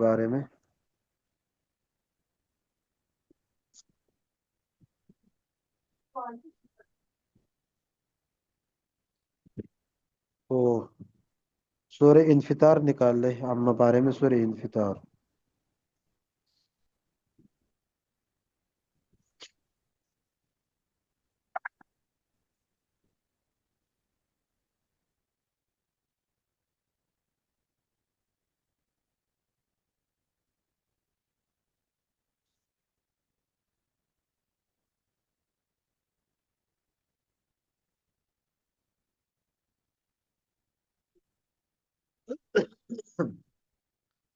بارے میں؟ تو سورہ انفطار نکال لے عامہ بارے میں، سورہ انفطار۔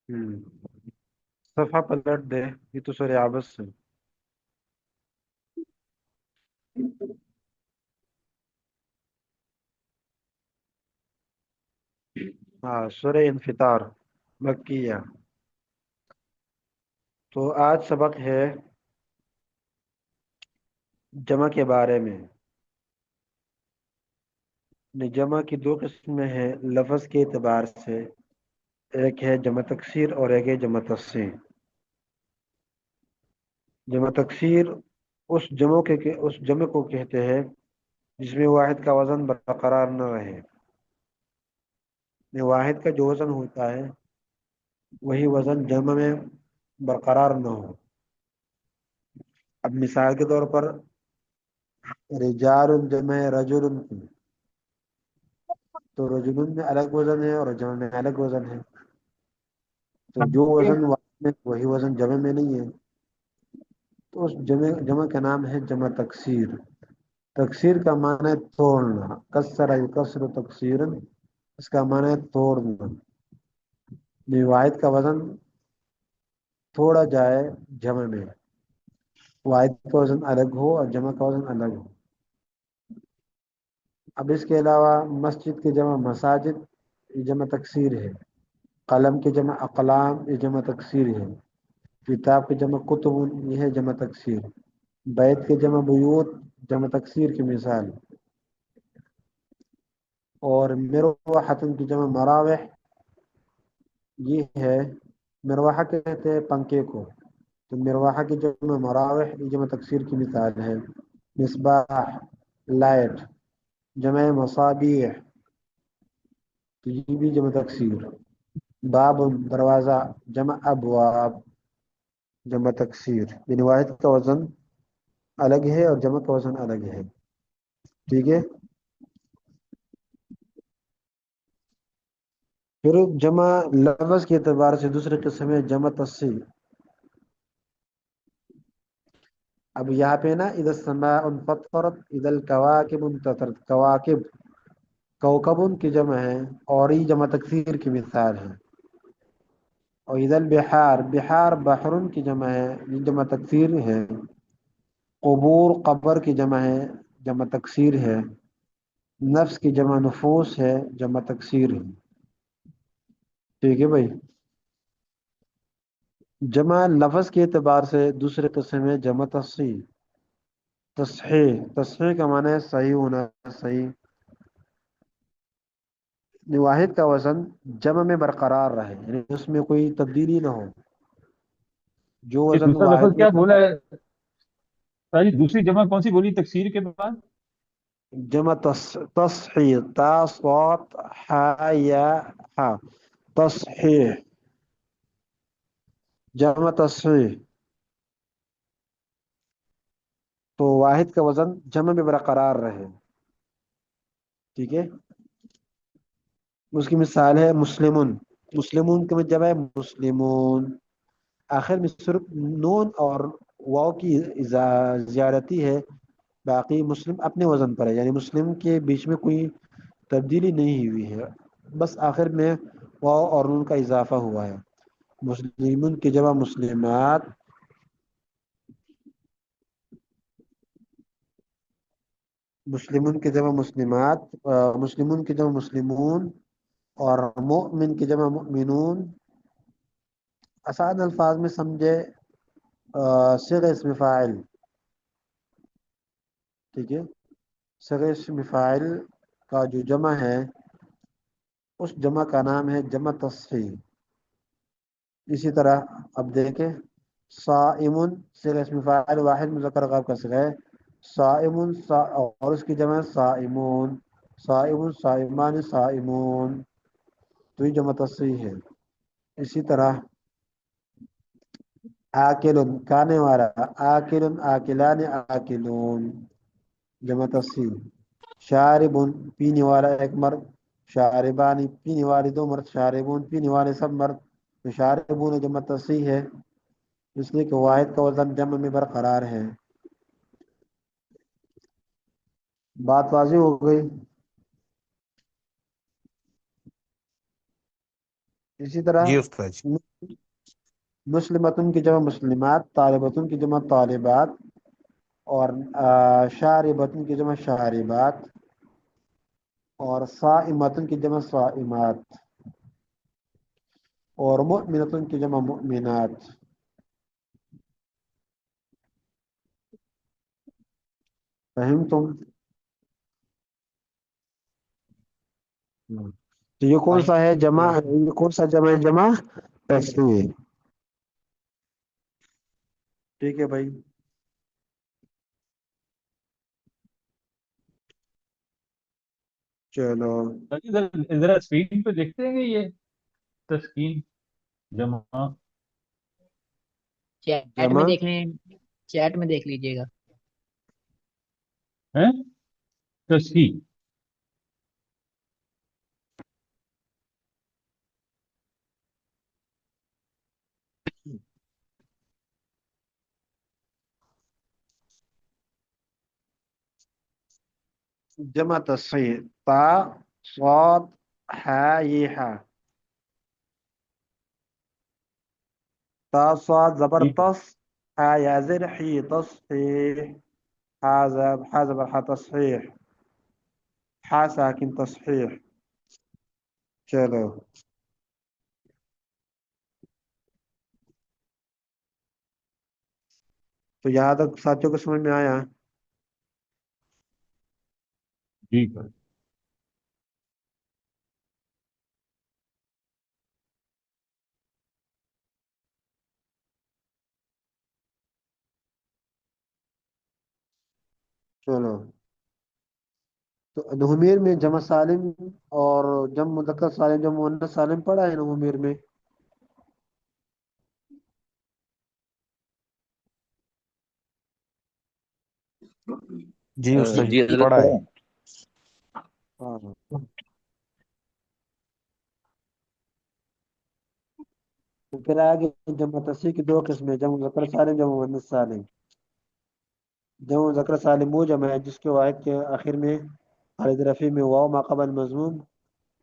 ہوں صفحہ پلٹ دے، یہ تو سورہ عبس ہے۔ ہاں، سورہ انفطار مکیہ۔ تو آج سبق ہے جمع کے بارے میں۔ جمع کی دو قسمیں ہیں لفظ کے اعتبار سے، ایک ہے جمع تکسیر اور ایک ہے جمع تصحیح۔ جمع تکسیر اس جمع کو کہتے ہیں جس میں واحد کا وزن برقرار نہ رہے، واحد کا جو وزن ہوتا ہے وہی وزن جمع میں برقرار نہ ہو۔ اب مثال کے طور پر رجال جمع ہے رجل کی، تو رجل میں الگ وزن ہے اور جمع میں الگ وزن ہے، تو جو وزن واحد میں وہی وزن جمع میں نہیں ہے، تو اس جمع کا نام ہے جمع تکسیر۔ تکسیر کا معنی ہے توڑنا، کسر یکسر تکسیرا، اس کا معنی ہے توڑنا، واحد کا وزن توڑا جائے جمع میں، واحد کا وزن الگ ہو اور جمع کا وزن الگ ہو۔ اب اس کے علاوہ مسجد کی جمع مساجد، یہ جمع تکسیر ہے۔ قلم کی جمع اقلام، یہ جمع تکسیر ہے۔ کتاب کی جمع کتب، یہ ہے جمع تکسیر۔ بیت کی جمع بیوت، جمع تکسیر کی مثال۔ اور مروحۃ کی جمع مراوح، یہ ہے مروحہ کہتے ہیں پنکھے کو، تو مروحہ کی جمع مراوح، یہ جمع تکسیر کی مثال ہے۔ مصباح لائٹ، جمع مصابیح، تو یہ بھی جمع تکسیر۔ باب دروازہ، جمع ابواب، جمع تکسیر، یعنی واحد کا وزن الگ ہے اور جمع کا وزن الگ ہے۔ ٹھیک ہے، پھر جمع لفظ کے اعتبار سے دوسرے قسم ہے جمع تصحیح۔ اب یہاں پہ نا اذا السماء انفطرت، اذا الکواکب انتثرت، کواکب کوکبن کی جمع ہے اور یہ جمع تکسیر کی مثال ہے۔ اور اذا البحار، بحار بحرن کی جمع ہے، یہ جمع تکسیر ہے۔ قبور قبر کی جمع ہے، جمع تکسیر ہے۔ نفس کی جمع نفوس ہے، جمع تکسیر ہے۔ ٹھیک ہے بھائی، جمع لفظ کے اعتبار سے دوسرے قسم ہے جمع تصحیح۔ تصحیح کا معنی ہے صحیح ہونا، صحیح، واحد کا وزن جمع میں برقرار رہے، یعنی اس میں کوئی تبدیلی نہ ہو، جو یہ وزن دوسرا واحد لفظ میں کیا تھا۔ بولا ہے ساری؟ دوسری جمع کون سی بولی تکسیر کے بعد؟ جمع تصحیح، تا صاد ہا یا ہا، تصحیح، جمع تصحیح، تو واحد کا وزن جمع میں برقرار رہے۔ ٹھیک ہے، اس کی مثال ہے مسلمون، مسلمون کا جمع ہے مسلمون، آخر میں صرف نون اور واو کی زیادتی ہے، باقی مسلم اپنے وزن پر ہے، یعنی مسلم کے بیچ میں کوئی تبدیلی نہیں ہوئی ہے، بس آخر میں واو اور نون کا اضافہ ہوا ہے۔ مسلمون کی جمع مسلمات، مسلمون کی جمع مسلمات، مسلمون کی جمع مسلمون، اور مؤمن کی جمع مؤمنون۔ آسان الفاظ میں سمجھے صيغہ اسم فاعل۔ ٹھیک ہے، صيغہ اسم فاعل کا جو جمع ہے اس جمع کا نام ہے جمع تصحیح۔ اسی طرح اب دیکھیں صائمن صیغہ اسم فاعل واحد مذکر غائب کا صیغہ ہے صائمن اور اس کی جمع صائمون صائمن صائمان صائمون، تو یہ جمع تصحیح ہے۔ اسی طرح آکلن کھانے والا آکلن آکلان آکلون، جمع تصحیح۔ شاربن پینے والا ایک مرد، شاربانی پینے والے دو مرد، شاربون پینے والے سب مرد، تو شاربون جمع تصحیح ہے اس لیے کہ واحد کا وزن جمع میں برقرار ہے۔ بات واضح ہو گئی۔ اسی طرح جی استاد جی۔ مسلمتن کی جمع مسلمات، طالبتن کی جمع طالبات، اور شاربتن کی جمع شاربات، اور صائمتن کی جمع صائمات، اور مؤمنتن کی جمع مؤمنات۔ فہم تم؟ تو یہ کون سا ہے جمع، یہ کون سا جمع ہے؟ جمع تصحیح۔ ٹھیک ہے بھائی، چلو ذرا اسکرین پہ دیکھتے ہیں کہ یہ تسکین جمع چیٹ میں جمع دیکھ لیں، چیٹ میں دیکھ لیجئے گا۔ ہے تصحیح۔ جمع تصحیح تا صاد ہا یہ ہا، تا صاد ٹھیک ہے زبردست ہا یا زر حی تصحیح، ہا زبر ہا تصحیح، ہا ساکن تصحیح۔ چلو تو یہاں تک ساتھیوں کو سمجھ میں آیا؟ ٹھیک ہے۔ چلو تو نحمیر میں جمع سالم اور جمع مذکر سالم جمع مؤنث سالم پڑھا ہے نحمیر میں؟ جی استاد جی جی حضرت پڑھا ہے۔ پڑھا۔ ہاں، تو پھر آگے جمع تصحیح کی دو قسمیں، جمع مذکر سالم جمع مؤنث سالم۔ جمع مذکر سالم وہ جمع ہے جس کے واحد کے آخر میں حالت رفع میں واو ما قبل مضموم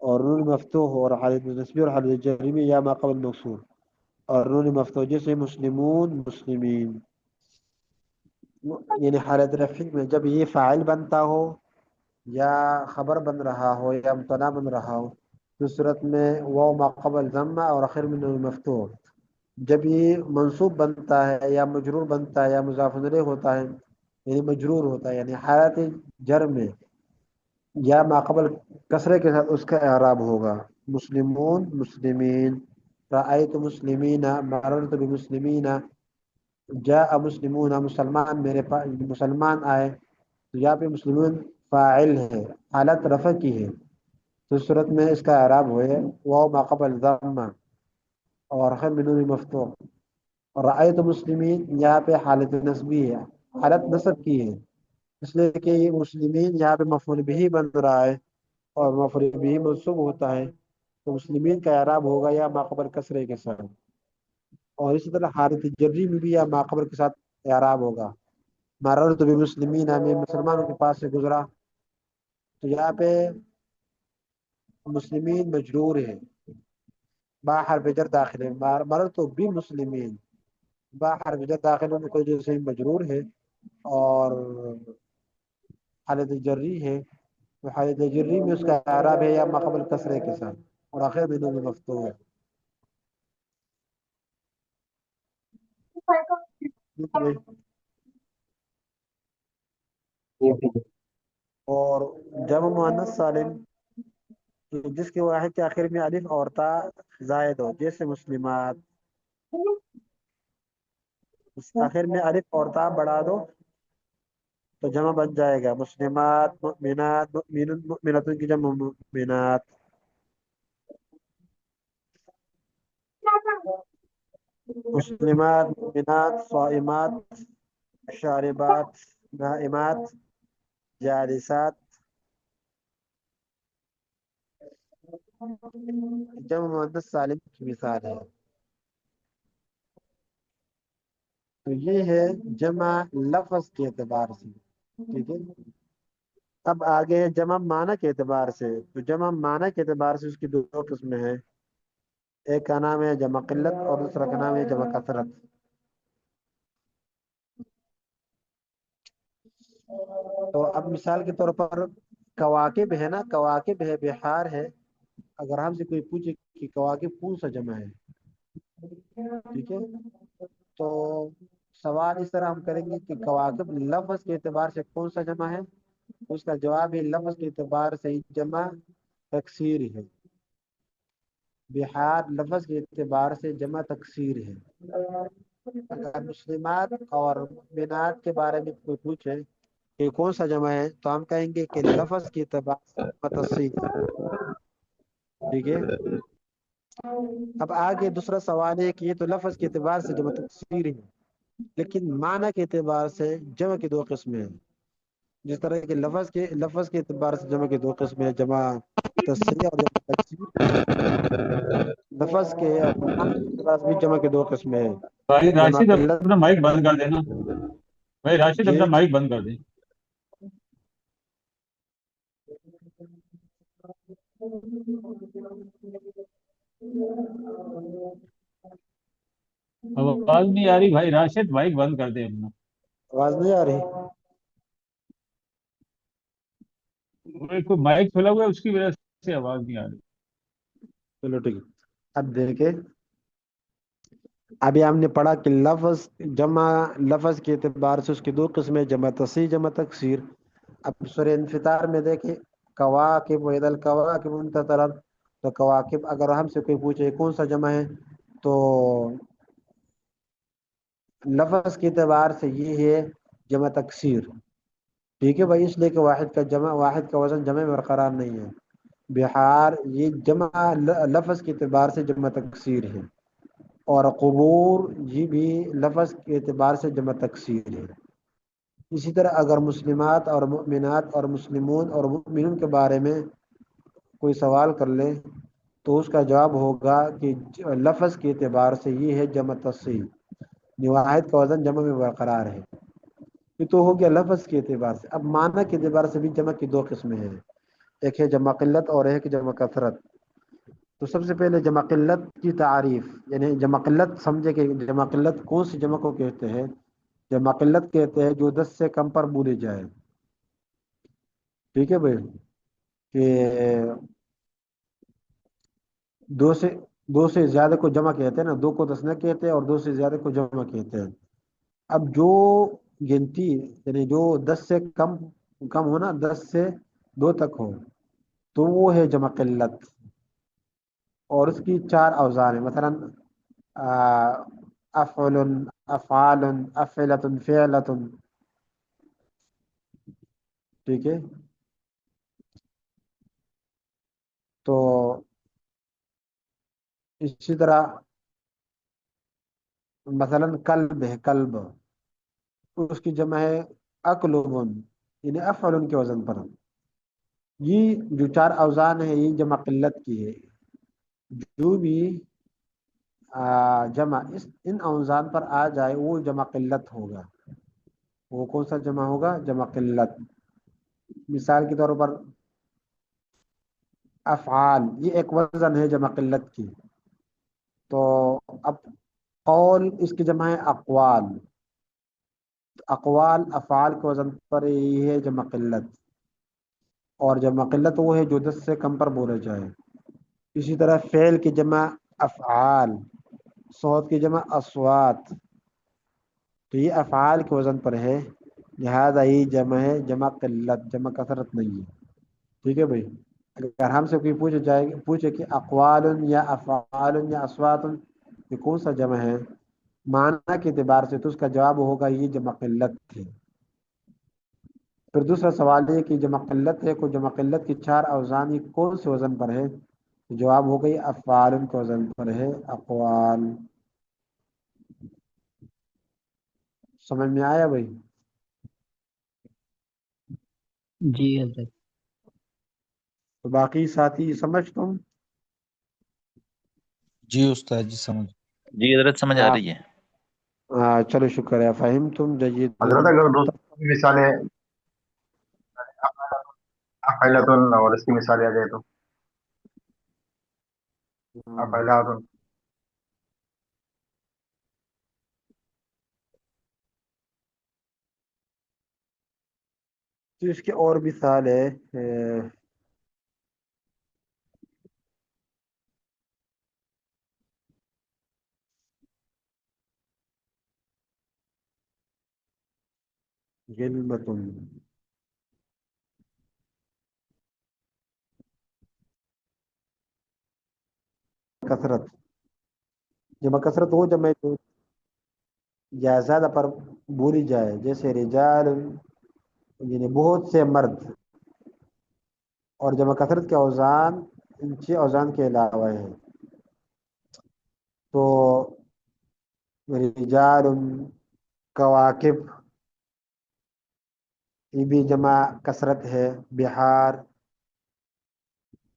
اور نون مفتوح ہو، اور حالت نصبی اور حالت جری میں یا ما قبل مکسور اور نون مفتوح، جیسے مسلمون مسلمین۔ یعنی حالت رفع میں جب یہ فاعل بنتا ہو یا خبر بن رہا ہو یا مبتدا بن رہا ہو تو اس صورت میں واو ما قبل ضمہ اور آخر میں نون مفتوح۔ جب یہ منصوب بنتا ہے یا مجرور بنتا ہے یا مضاف الیہ ہوتا ہے یعنی مجرور ہوتا ہے، یعنی حالت جر میں یا ما قبل کسرے کے ساتھ اس کا اعراب ہوگا مسلمون مسلمین، رأیت مسلمین مررت بمسلمین، جاء مسلمون مسلمان میرے پاس مسلمان آئے، تو یہاں پہ مسلمون فاعل ہے، حالت رفع کی ہے، تو اس صورت میں اس کا اعراب ہوئے واو ما قبل ضمہ اور آخر میں نون مفتوح۔ اور رأیت مسلمین یہاں پہ حالت نصبی ہے، حالت نصب کی ہے، اس لیے کہ یہ مسلمین یہاں پہ مفعول بھی بن رہا ہے اور مفعول بھی منصوب ہوتا ہے، تو مسلمین کا اعراب ہوگا یا ما قبل کسرے کے ساتھ، اور اسی طرح حالت جری میں بھی یا ما قبل کے ساتھ اعراب ہوگا۔ مررت بمسلمین میں مسلمانوں کے پاس سے گزرا، تو یہاں پہ مسلمین مجرور ہے، با حرف جر داخل ہے، مررت بمسلمین با حرف جر داخل ہونے کی وجہ سے مجرور ہے اور حالت جری ہے، تو حالت جری میں اس کا اعراب ہے یا ما قبل کسرے کے ساتھ اور آخر میں نون مفتوح ہے۔ اور جمع مؤنث سالم جس کے واحد کے آخر میں الف اور تا زائد ہو، جیسے مسلمات اس آخر میں الف اور تا بڑھا دو تو جمع بن جائے گا مسلمات مؤمنات مؤمن مؤمنات کی جمع مؤمنات. مسلمات مؤمنات صائمات شاربات نائمات جالسات جمع مؤنث سالم کی مثال ہے. تو یہ ہے جمع لفظ کے اعتبار سے. ٹھیک ہے. اب آگے ہے جمع معنی کے اعتبار سے. تو جمع معنی کے اعتبار سے اس کی دو قسمیں ہیں. ایک کا نام ہے جمع قلت اور دوسرا کا نام ہے جمع کثرت. تو اب مثال کے طور پر کواکب ہے نا، کواکب ہے، بحار ہے. اگر ہم سے کوئی پوچھے کہ کواکب کون سا جمع ہے، ٹھیک ہے، تو سوال اس طرح ہم کریں گے کہ کواکب لفظ کے اعتبار سے کون سا جمع ہے. اس کا جواب ہے لفظ کے اعتبار سے جمع تکسیر ہے. بحار لفظ کے اعتبار سے جمع تکسیر ہے. اگر مسلمات اور مؤمنات کے بارے میں کوئی پوچھے کہ کون سا جمع ہے تو ہم کہیں گے کہ لفظ کے اعتبار سے جمع تصحیح ہے. ٹھیک ہے. اب آگے دوسرا سوال ہے کہ یہ تو لفظ کے اعتبار سے جمع تکسیر ہے، لیکن معنی کے اعتبار سے جمع کی دو قسمیں ہیں. جس طرح کہ لفظ کے اعتبار سے جمع کی دو قسمیں ہیں، جمع تصحیح اور جمع تکسیر. لفظ کے اور معنی کے اعتبار سے بھی جمع کی دو قسمیں ہیں، بھائی جمع راشد قلت. اپنا مائک بند کر دینا. بھائی راشد جی اپنا مائک بند کر دیں. اب آواز نہیں آ رہی بھائی راشد، مائک بند کر دیں اپنا. آواز نہیں آ رہی؟ کوئی مائک کھلا ہوا ہے اس کی وجہ سے آواز نہیں آ رہی. چلو ٹھیک ہے. اب دیکھیں، ابھی ہم نے پڑھا کہ لفظ کے اعتبار سے اس کی دو قسمیں، جمع تصحیح جمع تکسیر. اب سورہ انفطار میں دیکھیں کواکب وَإِذَا الْكَوَاكِبُ انتثرت. تو کواکب اگر ہم سے کوئی پوچھے کون سا جمع ہے تو لفظ کے اعتبار سے یہ ہے جمع تکسیر. ٹھیک ہے بھائی، اس لیے کہ واحد کا وزن جمع میں برقرار نہیں ہے. بحار یہ جمع لفظ کے اعتبار سے جمع تکسیر ہے، اور قبور یہ بھی لفظ کے اعتبار سے جمع تکسیر ہے. اسی طرح اگر مسلمات اور مؤمنات اور مسلمون اور مؤمنون کے بارے میں کوئی سوال کر لے تو اس کا جواب ہوگا کہ لفظ کے اعتبار سے یہ ہے جمع تصحیح، واحد کا وزن جمع میں برقرار ہے. یہ تو ہو گیا لفظ کے اعتبار سے. اب معنی کے اعتبار سے بھی جمع کی دو قسمیں ہیں، ایک ہے جمع قلت اور ایک جمع کثرت. تو سب سے پہلے جمع قلت کی تعریف، یعنی جمع قلت سمجھے کہ جمع قلت کون سی جمع کو کہتے ہیں. جمع قلت کہتے ہیں جو 10 سے کم پر بولے جائے. ٹھیک ہے بھائی، کہ دو سے زیادہ کو جمع کہتے ہیں نا، دو کو 10 نہ کہتے اور دو سے زیادہ کو جمع کہتے ہیں. اب جو گنتی یعنی جو 10 سے کم ہو نا، 10 سے 2 تک ہو تو وہ ہے جمع قلت. اور اس کی 4 اوزان ہیں، مثلا افعل، افعال، افعلۃ، فعلۃ. ٹھیک ہے. تو اسی طرح مثلا کلب ہے، کلب اس کی جمع ہے اکلب، یعنی افعل کے وزن پر. یہ جو 4 اوزان ہے یہ جمع قلت کی ہے. جو بھی جمع ان اوزان پر آ جائے وہ جمع قلت ہوگا. وہ کون سا جمع ہوگا؟ جمع قلت. مثال کے طور پر افعال یہ ایک وزن ہے جمع قلت کی. تو اب قول اس کی جمع ہے اقوال. اقوال افعال کے وزن پر یہ ہے جمع قلت، اور جمع قلت وہ ہے جو 10 سے کم پر بولے جائے. اسی طرح فعل کی جمع افعال، صوت کی جمع اصوات. تو یہ افعال کے وزن پر ہے، لہذا یہ جمع ہے جمع قلت، جمع کثرت نہیں ہے. ٹھیک ہے بھائی. اگر ہم سے کوئی پوچھے کہ اقوال یا افعال یا اصوات یہ کون سا جمع ہے معنی کے اعتبار سے، تو اس کا جواب ہوگا یہ جمع قلت ہے۔ پھر دوسرا سوال یہ کہ جمع قلت ہے، کو جمع قلت کی 4 اوزان یہ کون سے وزن پر ہے؟ جواب ہو گئی افعال کے وزن پر ہے، اقوال۔ سمجھ میں آیا بھائی؟ جی حضرت۔ تو باقی ساتھی سمجھ تم؟ جی استاد جی سمجھ۔ جی حضرت سمجھ آ رہی ہے۔ چلو شکر ہے، فہم تم جید۔ حضرت اگر دوسری مثالیں افعلتن اور اس کی مثالیں آ جائے تو افعلاتن۔ تو اس کے اور مثال ہے، غلبتن، کثرت۔ جمع کثرت وہ جمع جو یا زیادہ پر بولی جائے، جیسے رجال یعنی بہت سے مرد، اور جمع کثرت کے اوزان ان 6 اوزان کے علاوہ ہیں، تو رجال، کواکب، یہ بھی جمع کثرت ہے، بہار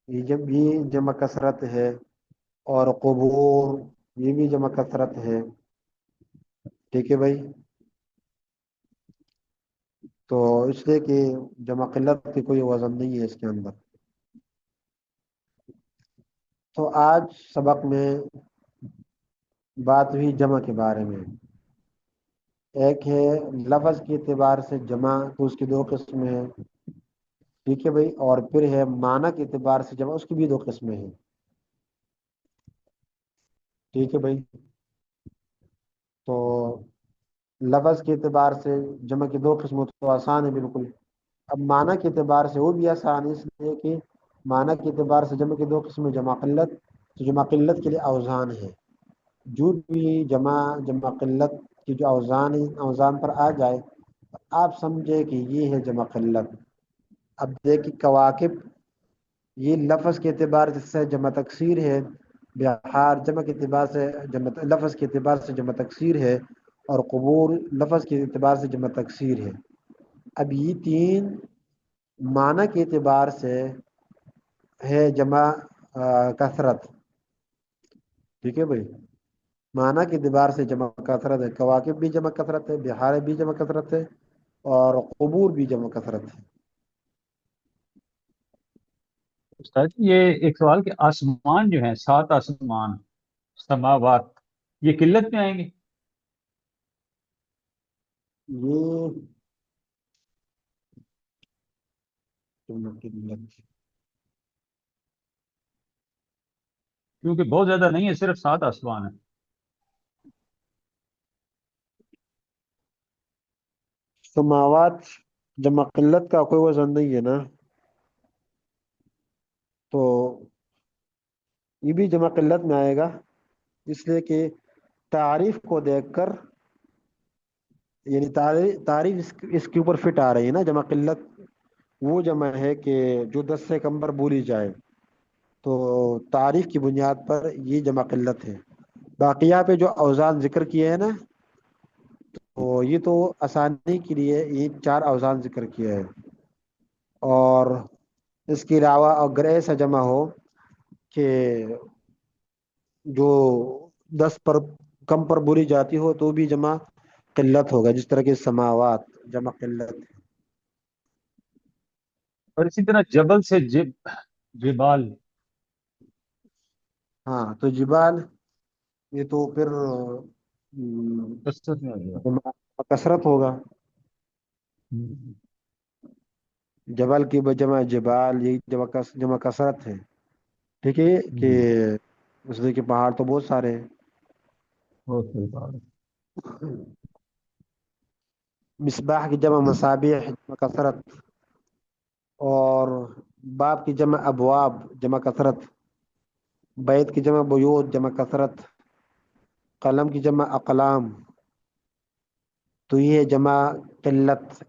یہ بھی جمع کثرت ہے، اور قبور یہ بھی جمع کثرت ہے۔ ٹھیک ہے بھائی؟ تو اس لیے کہ جمع قلت کی کوئی وزن نہیں ہے اس کے اندر۔ تو آج سبق میں بات ہوئی جمع کے بارے میں۔ ایک ہے لفظ کے اعتبار سے جمع، تو اس کی 2 قسمیں ہیں، ٹھیک ہے بھائی؟ اور پھر ہے معنی کے اعتبار سے جمع، اس کی بھی 2 قسمیں ہیں، ٹھیک ہے بھائی؟ تو لفظ کے اعتبار سے جمع کی 2 قسموں تو آسان ہے بالکل۔ اب معنی کے اعتبار سے وہ بھی آسان ہے، اس لیے کہ معنی کے اعتبار سے جمع کی 2 قسمیں، جمع قلت، تو جمع قلت کے لیے اوزان ہے، جو بھی جمع قلت کی جو اوزان ہے، اوزان پر آ جائے آپ سمجھے کہ یہ ہے جمع قلت۔ اب دیکھیں کواکب، یہ لفظ کے اعتبار سے جمع تکسیر ہے، بہار جمع کے اعتبار سے لفظ کے اعتبار سے جمع تکسیر ہے، اور قبور لفظ کے اعتبار سے جمع تکسیر ہے۔ اب یہ 3 معنی کے اعتبار سے ہے جمع کثرت، ٹھیک ہے بھائی؟ معنی کے اعتبار سے جمع کثرت ہے، کواکب بھی جمع کثرت ہے، بہار بھی جمع کثرت ہے، اور قبور بھی جمع کثرت ہے۔ استاد جی، یہ ایک سوال کہ آسمان جو ہیں 7 آسمان، سماوات، یہ قلت میں آئیں گے؟ یہ جمع قلت، کیونکہ بہت زیادہ نہیں ہے، صرف 7 آسمان ہیں۔ سماوات جمع قلت کا کوئی وزن نہیں ہے نا، تو یہ بھی جمع قلت میں آئے گا، اس لیے کہ تعریف کو دیکھ کر، یعنی تعریف اس کے اوپر فٹ آ رہی ہے نا۔ جمع قلت وہ جمع ہے کہ جو 10 سے کم پر بولی جائے، تو تعریف کی بنیاد پر یہ جمع قلت ہے۔ باقی یہاں پہ جو اوزان ذکر کیے ہیں نا، تو یہ تو آسانی کے لیے یہ 4 اوزان ذکر کیا ہے، اور اس کے علاوہ اگر ایسا جمع ہو کہ جو 10 پر کم پر بولی جاتی ہو تو بھی جمع قلت ہوگا، جس طرح کے سماوات جمع قلت ہے۔ اور اسی طرح جبل سے جبال، ہاں تو جبال یہ تو پھر کثرت میں آ جائے جمع کثرت ہوگا، گا۔ جبل کی بجمع جبال، یہ جمع کثرت ہے، ٹھیک ہے کہ اس لیے کہ پہاڑ تو بہت سارے ہیں۔ بہت صحیح بات ہے۔ مصباح کی جمع مصابیح جمع کثرت، اور باب کی جمع ابواب جمع کثرت، بیت کی جمع بیوت جمع کثرت، قلم کی جمع اقلام، تو یہ ہے جمع قلت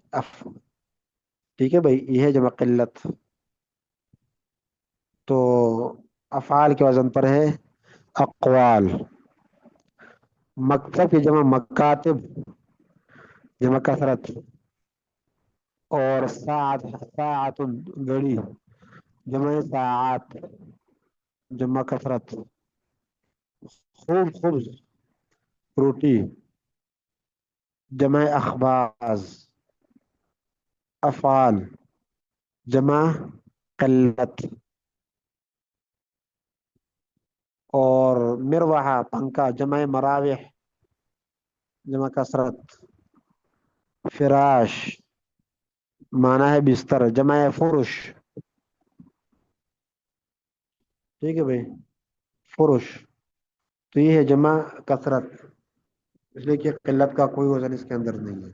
ٹھیک ہے بھائی، یہ ہے جمع قلت. تو افعال کے وزن پر ہے اقوال. مکتب کی جمع مکاتب، جمع کثرت. اور ساعت، ساعت گھڑی، جمع ساعات، جمع کثرت. خوب خبز، روٹی، جمع اخباز. افعال جمع قلت. اور مروحہ پنکھا، جمع مراوح، جمع کثرت. فراش معنی ہے بستر، جمع فرش. ٹھیک ہے بھائی، فرش. تو یہ ہے جمع کثرت، اس لیے کہ قلت کا کوئی وزن اس کے اندر نہیں ہے.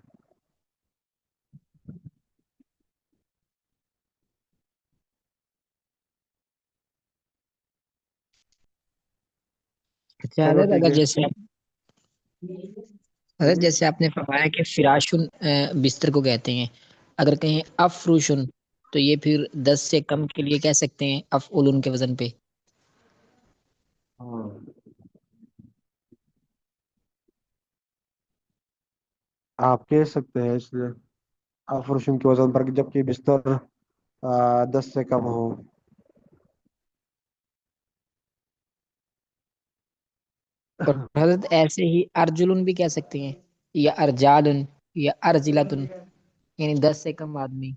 اچھا چلو حضرت، ٹھیک اگر ہے. جیسے حضرت جیسے آپ نے فرمایا کہ فراشن بستر کو کہتے ہیں، اگر کہیں افروشن تو یہ پھر 10 سے کم کے لیے کہہ سکتے ہیں افعولن کے وزن پہ؟ ہاں آپ کہہ سکتے ہیں، اس لیے افروشن کے وزن پر، جبکہ بستر 10 سے کم ہو. اور حضرت ایسے ہی ارجلن بھی کہہ سکتے ہیں، یا ارجالن، یا ارجلتن، یعنی 10 سے کم آدمی.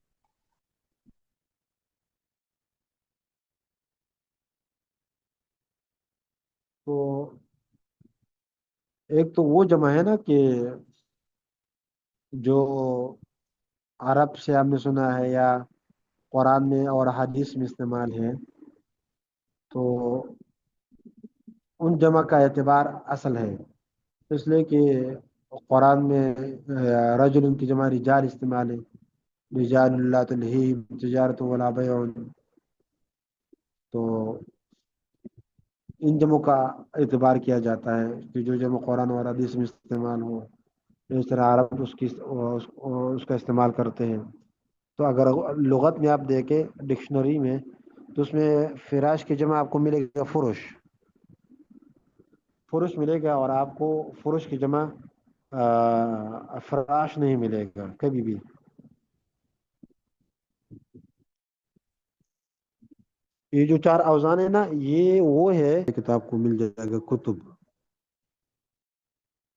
تو ایک تو وہ جمع ہے نا کہ جو عرب سے ہم نے سنا ہے یا قرآن میں اور حدیث میں استعمال ہے، تو ان جمع کا اعتبار اصل ہے. اس لیے کہ قرآن میں رجل کی جمع رجال استعمال ہے، رجال اللہ تلہیہم تجارت ولا بیع. تو ان جمعوں کا اعتبار کیا جاتا ہے کہ جو جمع قرآن اور حدیث میں استعمال ہو، اس طرح عرب اس کا استعمال کرتے ہیں. تو اگر لغت میں آپ دیکھیں ڈکشنری میں، تو اس میں فراش کی جمع آپ کو ملے گا فرش، فرش ملے گا. اور آپ کو فرش کی جمع فراش نہیں ملے گا کبھی بھی. یہ جو 4 اوزان ہے نا، یہ وہ ہے کتاب کو مل جائے گا کتب،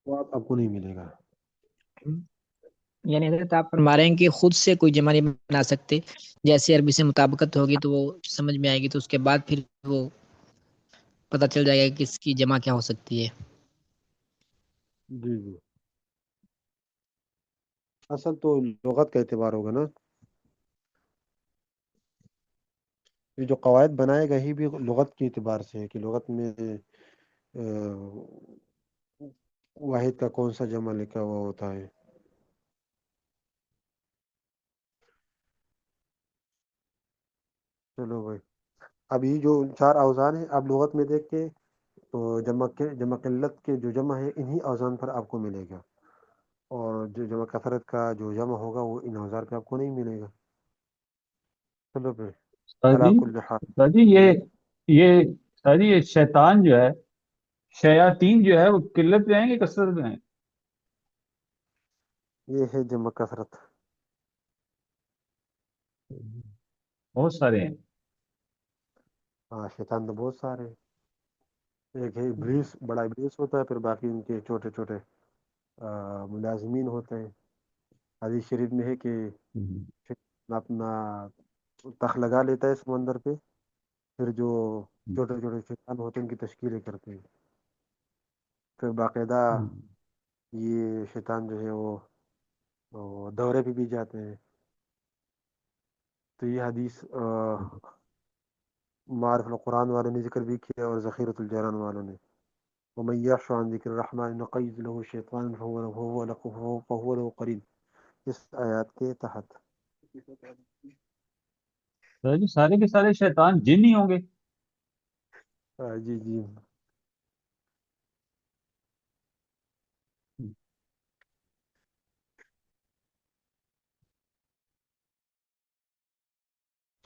وہ آپ کو نہیں ملے گا. یعنی حضرت آپ فرما رہے ہیں کہ خود سے کوئی جمع نہیں بنا سکتے، جیسے عربی سے مطابقت ہوگی تو وہ سمجھ میں آئے گی، تو اس کے بعد پھر وہ پتہ چل جائے گا کہ اس کی جمع کیا ہو سکتی ہے. جی جی، اصل تو لغت کا اعتبار ہوگا نا. یہ جو قواعد بنائے گئے ہی بھی لغت کے اعتبار سے ہے کہ لغت میں واحد کا کون سا جمع لکھا ہوا ہوتا ہے. چلو بھائی، اب یہ جو 4 اوزان ہیں آپ لغت میں دیکھ کے، تو جمع قلت کے جو جمع ہے انہی اوزان پر آپ کو ملے گا. اور جو جمع کثرت کا جو جمع ہوگا وہ ان اوزار پہ آپ کو نہیں ملے گا. چلو پھر استاد علا جی، کل حال. استاد جی یہ استاد جی، یہ شیطان جو ہے، شیاطین جو ہے، وہ قلت میں آئیں گے کثرت میں آئیں گے؟ یہ ہے جمع کثرت. بہت سارے ہیں. ہاں شیطان تو بہت سارے ہیں. ایک ہے ابلیس، بڑا ابلیس ہوتا ہے، پھر باقی ان کے چھوٹے چھوٹے ملازمین ہوتے ہیں. حدیث شریف میں ہے کہ شیطان اپنا تخ لگا لیتا ہے سمندر پہ، پھر جو چھوٹے چھوٹے شیطان ہوتے ہیں ان کی تشکیلیں کرتے ہیں. پھر باقاعدہ یہ شیطان جو ہے وہ دورے پہ بھی جاتے ہیں. تو یہ حدیث معارف القرآن والوں نے ذکر بھی کیا اور ذخیرۃ الجران والوں نے. ومن يعش عن ذکر الرحمن نقید له شیطان فهو له قرین، اس آیات کے تحت. استاد جی، سارے کے سارے شیطان جن ہی ہوں گے؟ جی جی.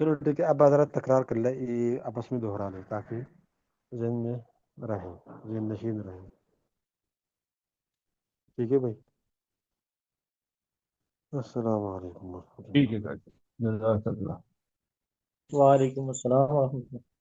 چلو ٹھیک ہے، اب حضرت تکرار کر لیں، یہ آپس میں دہرا لیں تاکہ ذہن میں رہے، ذہن نشین رہے. ٹھیک ہے بھائی، السلام علیکم ورحمۃ اللہ. ٹھیک ہے، جزاک اللہ. وعلیکم السلام ورحمۃ اللہ.